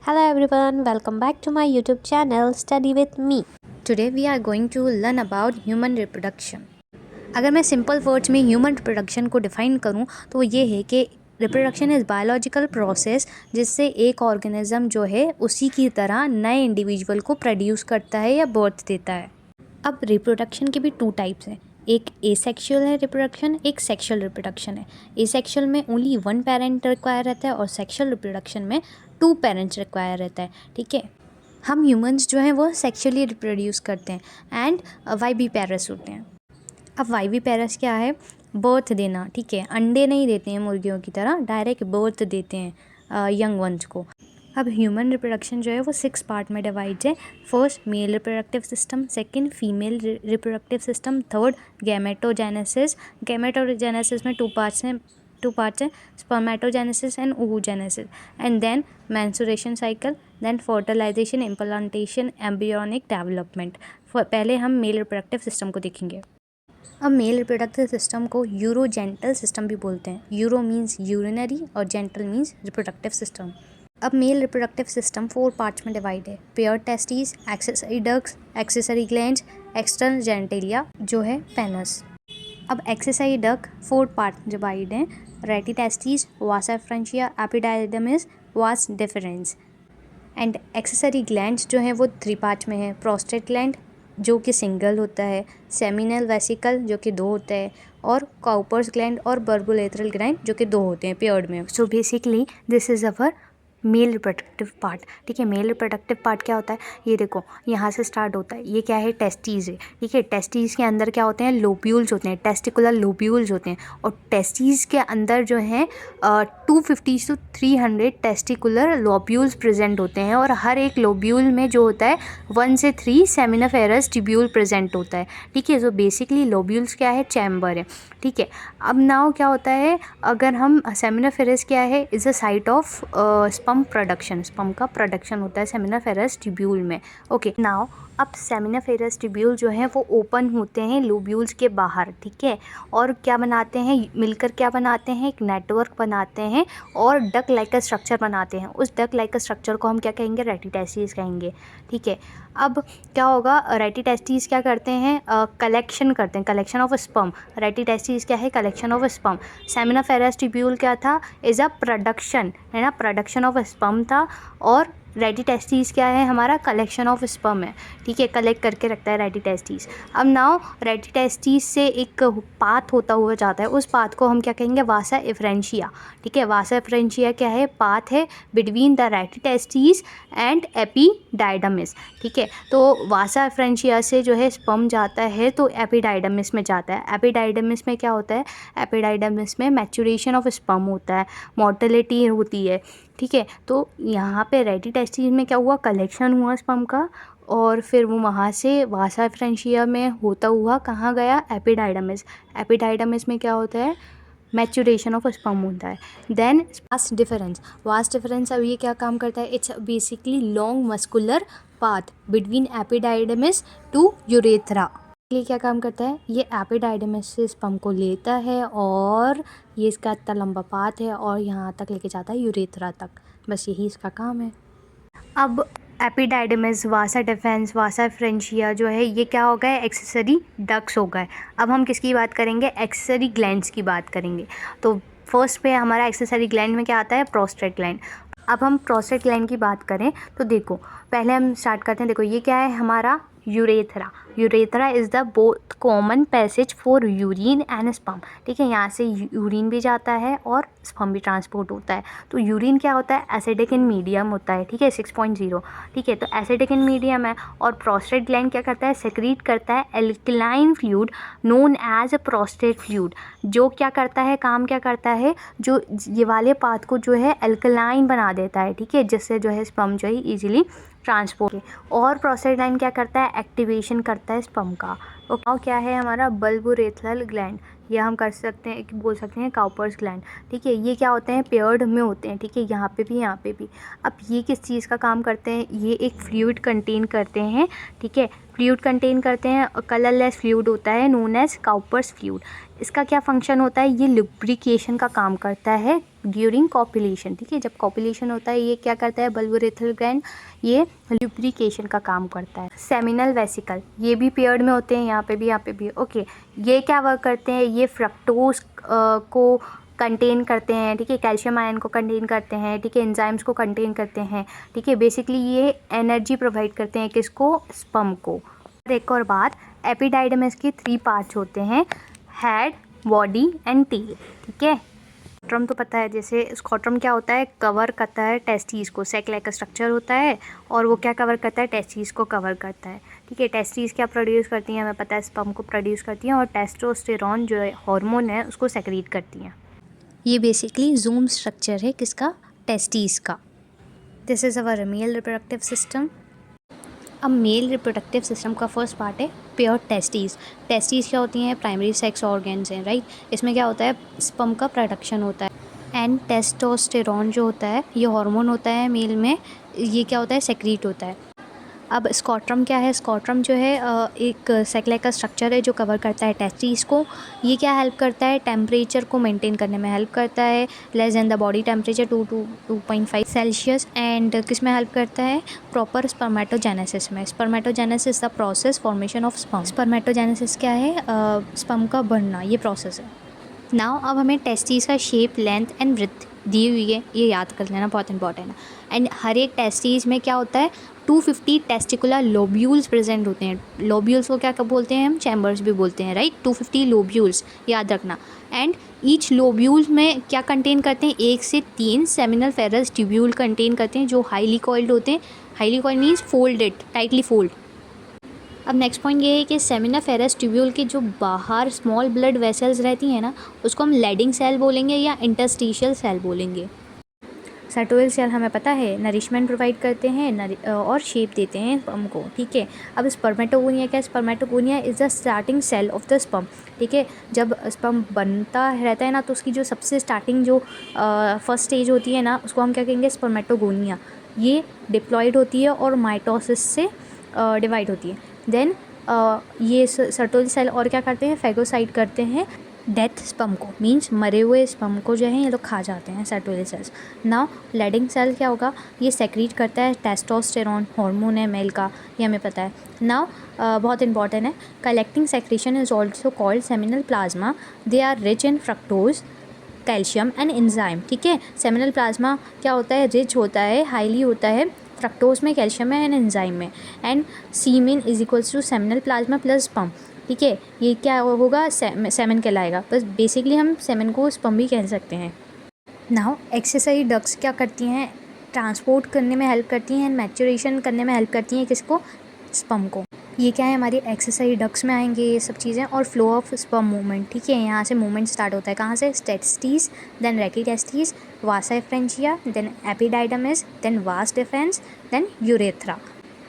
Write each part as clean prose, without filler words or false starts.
Hello everyone, welcome back to my YouTube channel Study with me. Today we are going to learn about human reproduction. अगर मैं simple words में human reproduction को define करूं तो ये है कि रिप्रोडक्शन इज़ बायोलॉजिकल प्रोसेस जिससे एक ऑर्गेनिज्म जो है उसी की तरह नए इंडिविजुअल को प्रोड्यूस करता है या बर्थ देता है। अब रिप्रोडक्शन के भी टू टाइप्स हैं, एक एसेक्सुअल है रिप्रोडक्शन, एक सेक्सुअल रिप्रोडक्शन है। एसेक्सुअल में ओनली वन पेरेंट रिक्वायर रहता है और सेक्सुअल रिप्रोडक्शन में टू पेरेंट्स रिक्वायर रहता है। ठीक है, हम ह्यूमंस जो हैं वो सेक्सुअली रिप्रोड्यूस करते हैं एंड वाइवी पेरस होते हैं। अब वाइवी पेरस क्या है? बर्थ देना। ठीक है, अंडे नहीं देते हैं मुर्गियों की तरह, डायरेक्ट बर्थ देते हैं यंग वंस को। अब ह्यूमन रिप्रोडक्शन जो है वो 6 पार्ट में डिवाइड है। First male reproductive system, second female reproductive system, third gametogenesis. Gametogenesis में टू पार्ट्स हैं spermatogenesis and oogenesis, and then menstruation cycle, then fertilisation, implantation, embryonic development. पहले हम मेल रिप्रोडक्टिव सिस्टम को देखेंगे। अब मेल रिप्रोडक्टिव सिस्टम को यूरोजेंटल system भी बोलते हैं। यूरो मीन्स यूरिनरी और जेंटल मीन्स रिप्रोडक्टिव सिस्टम। अब मेल रिप्रोडक्टिव सिस्टम 4 पार्ट्स में डिवाइड है। Pair testis, accessory ducts, accessory glands, external genitalia जो है पेनस। अब एक्सेसरी डक्ट 4 पार्ट डिवाइड हैं। Rete testis, vasa efferentia, epididymis, vas deferens. And accessory glands जो हैं वो 3 पार्ट्स में है। प्रोस्टेट ग्लैंड जो कि सिंगल होता है, सेमिनल वेसिकल जो कि 2 होता है, और काउपर्स ग्लैंड और बर्बुलेटरल ग्लैंड जो कि 2 होते हैं पेयर्ड में। So basically this is our male reproductive part. ठीक है, मेल रिप्रोडक्टिव पार्ट क्या होता है? ये देखो, यहाँ से स्टार्ट होता है। ये क्या है? टेस्टीज है। ठीक है, टेस्टीज के अंदर क्या होते हैं? लोब्यूल्स होते हैं, टेस्टिकुलर लोब्यूल्स होते हैं। और टेस्टीज के अंदर जो हैं 250 से 300 टेस्टिकुलर लोब्यूल्स प्रेजेंट होते हैं, और हर एक लोब्यूल में जो होता है 1 से 3 सेमिनिफेरस ट्यूब्यूल प्रेजेंट होता है। ठीक है, सो बेसिकली लोब्यूल्स क्या है? चैम्बर है। ठीक है, अब नाउ क्या होता है, अगर हम सेमिनिफेरस क्या है? Is a site of sperm production. Sperm का प्रोडक्शन होता है सेमिनिफेरस ट्यूब्यूल में। ओके, नाउ अब सेमिनिफेरस ट्यूब्यूल जो हैं वो ओपन होते हैं लोब्यूल्स के बाहर। ठीक है, और क्या बनाते हैं? मिलकर क्या बनाते हैं? एक नेटवर्क बनाते हैं और डक लाइक स्ट्रक्चर बनाते हैं। उस डक लाइक स्ट्रक्चर को हम क्या कहेंगे? रेटिटेस्टिस कहेंगे। ठीक है, अब क्या होगा? रेटिटेस्टिस क्या करते हैं? कलेक्शन करते हैं, कलेक्शन ऑफ स्पर्म। रेटिटेस्टिस क्या है? Collection of sperm. Seminiferous tubule क्या था? इज़ अ प्रोडक्शन, है ना, प्रोडक्शन ऑफ स्पर्म था। और रेटिटेस्टिस क्या है? हमारा कलेक्शन ऑफ स्पर्म है। ठीक है, कलेक्ट करके रखता है रेटिटेस्टिस। अब नाउ रेटिटेस्टिस से एक पाथ होता हुआ जाता है, उस पाथ को हम क्या कहेंगे? वासा एफरेंशिया। ठीक है, वासा एफरेंशिया क्या है? पाथ है between the rete testis and epididymis. ठीक है, तो वासा एफरेंशिया से जो है स्पर्म जाता है तो एपिडाइडमिस में जाता है। एपिडाइडमिस में क्या होता है? एपिडाइडमिस में मैच्योरेशन ऑफ स्पर्म होता है, मोर्टेलिटी होती है। ठीक है, तो यहाँ पे रेटिटेस्टिस में क्या हुआ? कलेक्शन हुआ स्पर्म का, और फिर वो वहाँ से वासा फ्रेंशिया में होता हुआ कहाँ गया? एपिडाइडमिस। एपिडाइडमिस में क्या होता है? मैच्योरेशन ऑफ स्पर्म होता है। Then vast difference. Vast difference अब ये क्या काम करता है? It's basically long muscular path between epididymis to urethra. ये क्या काम करता है? ये एपिडाइडमिस से स्पर्म को लेता है और ये इसका इतना लंबा पाथ है और यहाँ तक लेके जाता है यूरेथ्रा तक। बस यही इसका काम है। अब एपिडाइडमिस, वासा डिफरेंस, वासा फ्रेंशिया जो है ये क्या हो गए? एक्सेसरी डक्ट्स हो गए। अब हम किसकी बात करेंगे? एक्सेसरी ग्लैंड्स की बात करेंगे। तो फर्स्ट पे हमारा एक्सेसरी ग्लैंड में क्या आता है? Prostate gland. अब हम प्रोस्टेट ग्लैंड की बात करें तो देखो, पहले हम स्टार्ट करते हैं। देखो, ये क्या है? हमारा urethra. Urethra is the both common passage for urine and sperm. ठीक है, यहाँ से यूरिन भी जाता है और स्पर्म भी ट्रांसपोर्ट होता है। तो यूरिन क्या होता है? एसिडिक इन मीडियम होता है। ठीक है, 6.0। ठीक है, तो एसिडिक इन मीडियम है। और प्रोस्टेट ग्लैंड क्या करता है? सेक्रीट करता है alkaline fluid known as prostate fluid. जो क्या करता है? काम क्या करता है? जो ये वाले पाथ को जो है एल्कलाइन बना देता है। ठीक है, जिससे जो है स्पर्म जो है ईजिली ट्रांसपोर्ट। और प्रोस्टेट ग्लैंड क्या करता है? एक्टिवेशन करता है स्पर्म का। और क्या है हमारा? बल्बोरेथ्रल ग्लैंड, या हम कर सकते हैं, बोल सकते हैं काउपर्स ग्लैंड। ठीक है, ये क्या होते हैं? पेयर्ड में होते हैं। ठीक है, यहाँ पे भी, यहाँ पे भी। अब ये किस चीज़ का काम करते हैं? ये एक फ्लूइड कंटेन करते हैं। ठीक है, फ्लूइड कंटेन करते हैं, कलरलेस फ्लूइड होता है नोन एज काउपर्स फ्लूइड। इसका क्या फंक्शन होता है, ये लुब्रिकेशन का काम करता है ड्यूरिंग कॉपुलेशन। ठीक है, जब कॉपुलेशन होता है ये क्या करता है, बल्बोरेथ्रल ग्लैंड ये लुब्रिकेशन का काम करता है। सेमिनल वेसिकल ये भी पेयर्ड में होते हैं, यहाँ पे भी ओके। ये क्या वर्क करते हैं, ये फ्रक्टोज को कंटेन करते हैं। ठीक है, कैल्शियम आयन को कंटेन करते हैं। ठीक है, एंजाइम्स को कंटेन करते हैं। ठीक है, बेसिकली ये एनर्जी प्रोवाइड करते हैं किसको, स्पर्म को। एक और बात, एपिडाइडमिस की 3 पार्ट्स होते हैं, हेड, बॉडी एंड टेल। ठीक है, स्कॉट्रम तो पता है, जैसे स्कॉट्रम क्या होता है, कवर करता है टेस्टिस को, सैक लाइक स्ट्रक्चर होता है और वो क्या कवर करता है, टेस्टिस को कवर करता है। ठीक है, टेस्टिस क्या प्रोड्यूस करती हैं, हमें पता है स्पर्म को प्रोड्यूस करती हैं और टेस्टोस्टेरोन जो हार्मोन है उसको सेक्रेट करती हैं। ये बेसिकली जूम स्ट्रक्चर है किसका, टेस्टिस का। This is our mail reproductive system. अब मेल रिप्रोडक्टिव सिस्टम का फर्स्ट पार्ट है प्योर टेस्टिस। टेस्टिस क्या होती हैं, प्राइमरी सेक्स ऑर्गन्स हैं, राइट। इसमें क्या होता है, स्पर्म का प्रोडक्शन होता है एंड टेस्टोस्टेरोन जो होता है ये हार्मोन होता है मेल में, ये क्या होता है, सेक्रीट होता है। अब स्कॉट्रम क्या है, स्कॉट्रम जो है एक सैक लाइक का स्ट्रक्चर है जो कवर करता है टेस्टिस को। ये क्या हेल्प करता है, टेम्परेचर को मेंटेन करने में हेल्प करता है, less than the body temperature 2 to 2.5 Celsius. And किस में हेल्प करता है, प्रॉपर स्पर्मेटोजेनेसिस में। Spermatogenesis the process formation of sperm. Spermatogenesis क्या है, स्पर्म का बनना, ये प्रोसेस है। नाउ अब हमें टेस्टिस का शेप, लेंथ एंड ब्रेथ दी हुई है, ये याद कर लेना, बहुत इंपॉर्टेंट है। एंड हर एक टेस्टिस में क्या होता है, 250 टेस्टिकुलर लोब्यूल्स प्रेजेंट होते हैं। लोब्यूल्स को क्या कब बोलते हैं हम, चैम्बर्स भी बोलते हैं, राइट। 250 लोब्यूल्स याद रखना। एंड ईच लोब्यूल में क्या कंटेन करते हैं, 1 से 3 सेमिनल फेरस ट्यूब्यूल कंटेन करते हैं जो हाईली कॉइल्ड होते हैं। Highly coiled means folded, tightly fold. अब नेक्स्ट पॉइंट ये है कि सेमिनिफेरस ट्यूब्यूल के जो बाहर स्मॉल ब्लड वेसल्स रहती हैं ना, उसको हम लेडिंग सेल बोलेंगे या इंटरस्टिशियल सेल बोलेंगे। सर्टोइल सेल हमें पता है नरिशमेंट प्रोवाइड करते हैं और शेप देते हैं स्पर्म को। ठीक है, अब स्पर्मेटोगोनिया क्या है, spermatogonia is the starting cell of the sperm. ठीक है, जब स्पर्म बनता रहता है ना तो उसकी जो सबसे स्टार्टिंग जो फर्स्ट स्टेज होती है ना, उसको हम क्या कहेंगे, स्पर्मेटोगोनिया। ये डिप्लॉयड होती है और माइटोसिस से डिवाइड होती है। देन ये सर्टोइल सेल और क्या करते हैं, फैगोसाइट करते हैं डेथ स्पर्म को, मींस मरे हुए स्पर्म को जो है ये लोग खा जाते हैं सर्टोइल सेल्स। नाउ लेडिंग सेल क्या होगा, ये सेक्रीट करता है टेस्टोस्टेरोन, हार्मोन है मेल का, ये हमें पता है। नाउ बहुत इंपॉर्टेंट है, collecting secretion is also called seminal plasma. They are rich in fructose, calcium and enzyme. ठीक है, सेमिनल प्लाज्मा क्या होता है, रिच होता है, हाईली होता है फ्रक्टोज में, कैल्शियम में एंड एंजाइम में। And semen is equals to seminal plasma plus sperm. ठीक है, ये क्या होगा, सेमेन कहलाएगा। बस बेसिकली हम सेमेन को स्पर्म भी कह सकते हैं। नाउ एक्सेसरी डक्ट्स क्या करती हैं, ट्रांसपोर्ट करने में हेल्प करती हैं एंड मैच्योरेशन करने में हेल्प करती हैं किसको, स्पर्म को। ये क्या है, हमारी एक्सेसरी डक्ट्स में आएंगे ये सब चीज़ें। और फ्लो ऑफ स्पर्म मूवमेंट, ठीक है, यहाँ से मूवमेंट स्टार्ट होता है, कहाँ से, testis, then rete testis, vasa efferentia, then epididymis, then vas deferens, then urethra.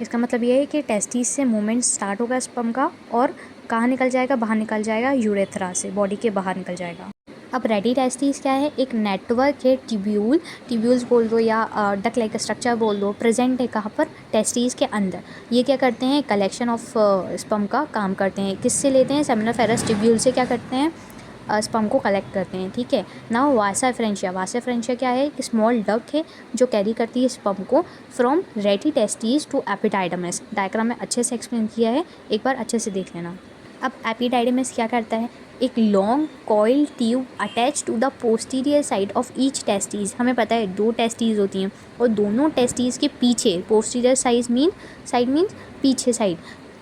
इसका मतलब ये है कि टेस्टिस से मूवमेंट स्टार्ट होगा स्पर्म का और कहाँ निकल जाएगा, बाहर निकल जाएगा, यूरेथ्रा से, बॉडी के बाहर निकल जाएगा। अब रेटिटेस्टिस क्या है, एक नेटवर्क है ट्यूब्यूल्स बोल दो या डक लाइक स्ट्रक्चर बोल दो, प्रेजेंट है कहाँ पर, टेस्टिस के अंदर। ये क्या करते हैं, कलेक्शन ऑफ स्पर्म का काम करते हैं। किससे लेते हैं, सेमिनिफेरस ट्यूब्यूल से क्या करते हैं, स्पर्म को कलेक्ट करते हैं। ठीक है, नाउ वासा एफ्रेंशिया क्या है, एक स्मॉल डक है जो कैरी करती है स्पर्म को from rete testis to epididymis. Diagram में अच्छे से एक्सप्लेन किया है, एक बार अच्छे से देख लेना। अब एपिडाइडमिस क्या करता है, एक long coil tube attach to the posterior side of each testis. हमें पता है 2 टेस्टिस होती हैं और दोनों टेस्टिस के पीछे, पोस्टीरियर साइड मीन्स पीछे साइड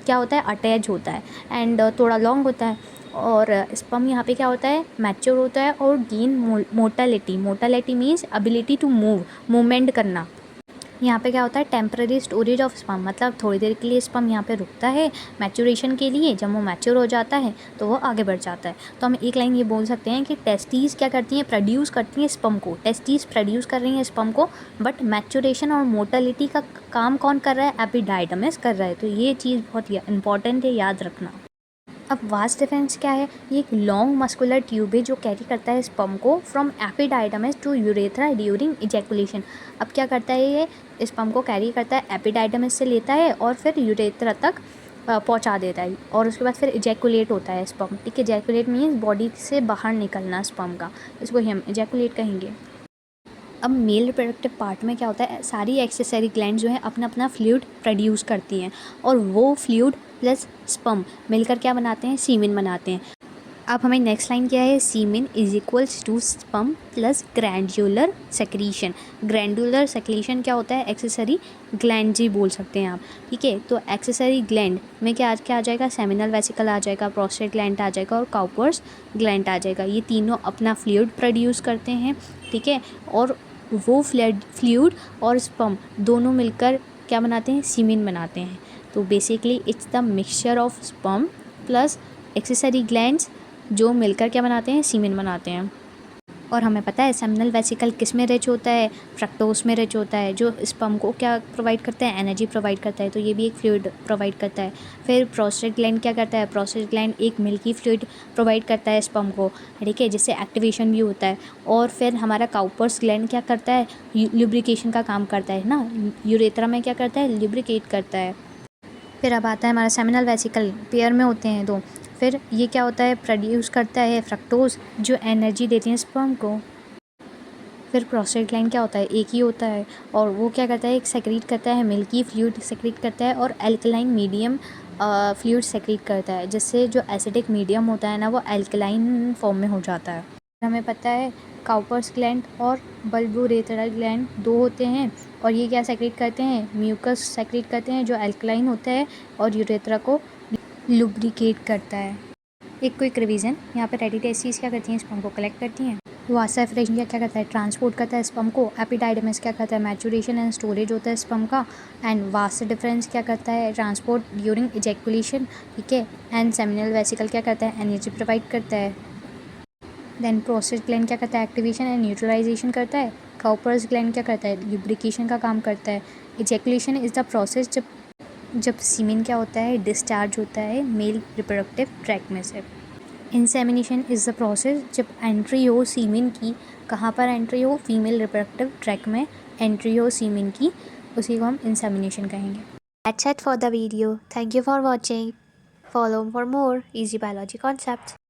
क्या होता है, अटैच होता है एंड थोड़ा लॉन्ग होता है। और स्पर्म यहाँ पे क्या होता है, मैच्योर होता है और gain motility means ability to movement करना। यहाँ पे क्या होता है, टेम्पररी स्टोरेज ऑफ स्पर्म, मतलब थोड़ी देर के लिए स्पर्म यहाँ पे रुकता है मैच्योरेशन के लिए। जब वो मैच्योर हो जाता है तो वो आगे बढ़ जाता है। तो हम एक लाइन ये बोल सकते हैं कि टेस्टिस क्या करती हैं, प्रोड्यूस करती हैं स्पर्म को। टेस्टिस प्रोड्यूस कर रही हैं स्पर्म को, बट मैच्योरेशन और मोटालिटी का काम कौन कर रहा है, एपिडाइडमिस कर रहा है। तो ये चीज़ बहुत इंपॉर्टेंट है, याद रखना। अब वास डिफरेंस क्या है, ये एक लॉन्ग मस्कुलर ट्यूब है जो कैरी करता है स्पर्म को from epididymis to urethra during ejaculation. अब क्या करता है, ये स्पर्म को कैरी करता है, एपिडाइडमिस से लेता है और फिर यूरेथ्रा तक पहुंचा देता है और उसके बाद फिर इजैकुलेट होता है स्पर्म, ठीक है। इजैकुलेट मीन्स बॉडी से बाहर निकलना स्पर्म का, इसको ही हम इजैकुलेट कहेंगे। अब मेल रिप्रोडक्टिव पार्ट में क्या होता है, सारी एक्सेसरी ग्लैंड जो है अपना अपना फ्लूइड प्रोड्यूस करती हैं और वो फ्लूइड प्लस स्पर्म मिलकर क्या बनाते हैं, सीमेन बनाते हैं। अब हमें नेक्स्ट लाइन क्या है, semen is equals to sperm plus glandular secretion. Glandular secretion क्या होता है, एक्सेसरी ग्लैंड जी बोल सकते हैं आप, ठीक है। तो एक्सेसरी ग्लैंड में क्या आ जाएगा, सेमिनल वेसिकल आ जाएगा, प्रोस्टेट ग्लैंड आ जाएगा और काउपर्स ग्लैंड आ जाएगा। ये तीनों अपना फ्लूइड प्रोड्यूस करते हैं, ठीक है। और वो फ्लूइड और स्पर्म दोनों मिलकर क्या बनाते हैं, सीमेन बनाते हैं। तो basically it's the mixture of sperm plus accessory glands जो मिलकर क्या बनाते हैं, सीमेन बनाते हैं। और हमें पता है सेमिनल वेसिकल किस में रिच होता है, फ्रक्टोज में रिच होता है, जो स्पर्म को क्या प्रोवाइड करता है, एनर्जी प्रोवाइड करता है। तो ये भी एक फ्लूइड प्रोवाइड करता है। फिर प्रोस्टेट ग्लैंड क्या करता है, प्रोस्टेट ग्लैंड एक मिल्की फ्लूइड प्रोवाइड करता है स्पर्म को, ठीक है, जिससे एक्टिवेशन भी होता है। और फिर हमारा काउपर्स ग्लैंड क्या करता है, ल्यूब्रिकेशन का काम करता है ना, यूरेथ्रा में क्या करता है, ल्यूब्रिकेट करता है। फिर अब आता है हमारा सेमिनल वेसिकल, पेयर में होते हैं दो। फिर ये क्या होता है, प्रोड्यूस करता है फ्रक्टोज जो एनर्जी देती है स्पर्म को। फिर प्रोस्टेट ग्लैंड क्या होता है, एक ही होता है और वो क्या करता है, एक सेक्रीट करता है मिल्की फ्लूइड सेक्रीट करता है और एल्कलाइन मीडियम फ्लूइड सेक्रीट करता है, जिससे जो एसिडिक मीडियम होता है ना वो एल्कलाइन फॉर्म में हो जाता है। हमें पता है काउपर्स ग्लैंड और बल्बोरेथरल ग्लैंड दो होते हैं और ये क्या सेक्रेट करते हैं, म्यूकस सेक्रेट करते हैं जो एल्कलाइन होता है और यूरेथ्रा को लुब्रिकेट करता है। एक क्विक रिवीजन, यहाँ पे रेडिटेसीज क्या करती हैं, स्पर्म को कलेक्ट करती हैं। वासा एफरेशन क्या करता है, ट्रांसपोर्ट करता है स्पर्म को। एपिडाइडमिस क्या करता है, मैचुरेशन एंड स्टोरेज होता है स्पर्म का। एंड वास डिफरेंस क्या करता है, ट्रांसपोर्ट ड्यूरिंग इजैकुलेशन, ठीक है। एंड सेमिनल वेसिकल क्या करता है, एनर्जी प्रोवाइड करता है। देन प्रोस्टेट ग्लैंड क्या करता है, एक्टिवेशन एंड न्यूट्रलाइजेशन करता है। काउपर्स ग्लैंड क्या करता है, लुब्रिकेशन का काम करता है। इजैकुलेशन इज़ द प्रोसेस जब सीमेन क्या होता है, डिस्चार्ज होता है मेल रिप्रोडक्टिव ट्रैक्ट में से। इंसेमिनेशन इज़ द प्रोसेस जब एंट्री हो सीमेन की, कहाँ पर एंट्री हो, फीमेल रिप्रोडक्टिव ट्रैक्ट में एंट्री हो सीमेन की, उसी को हम इंसेमिनेशन कहेंगे। That's it for the video. Thank you for watching. Follow for more easy biology concepts.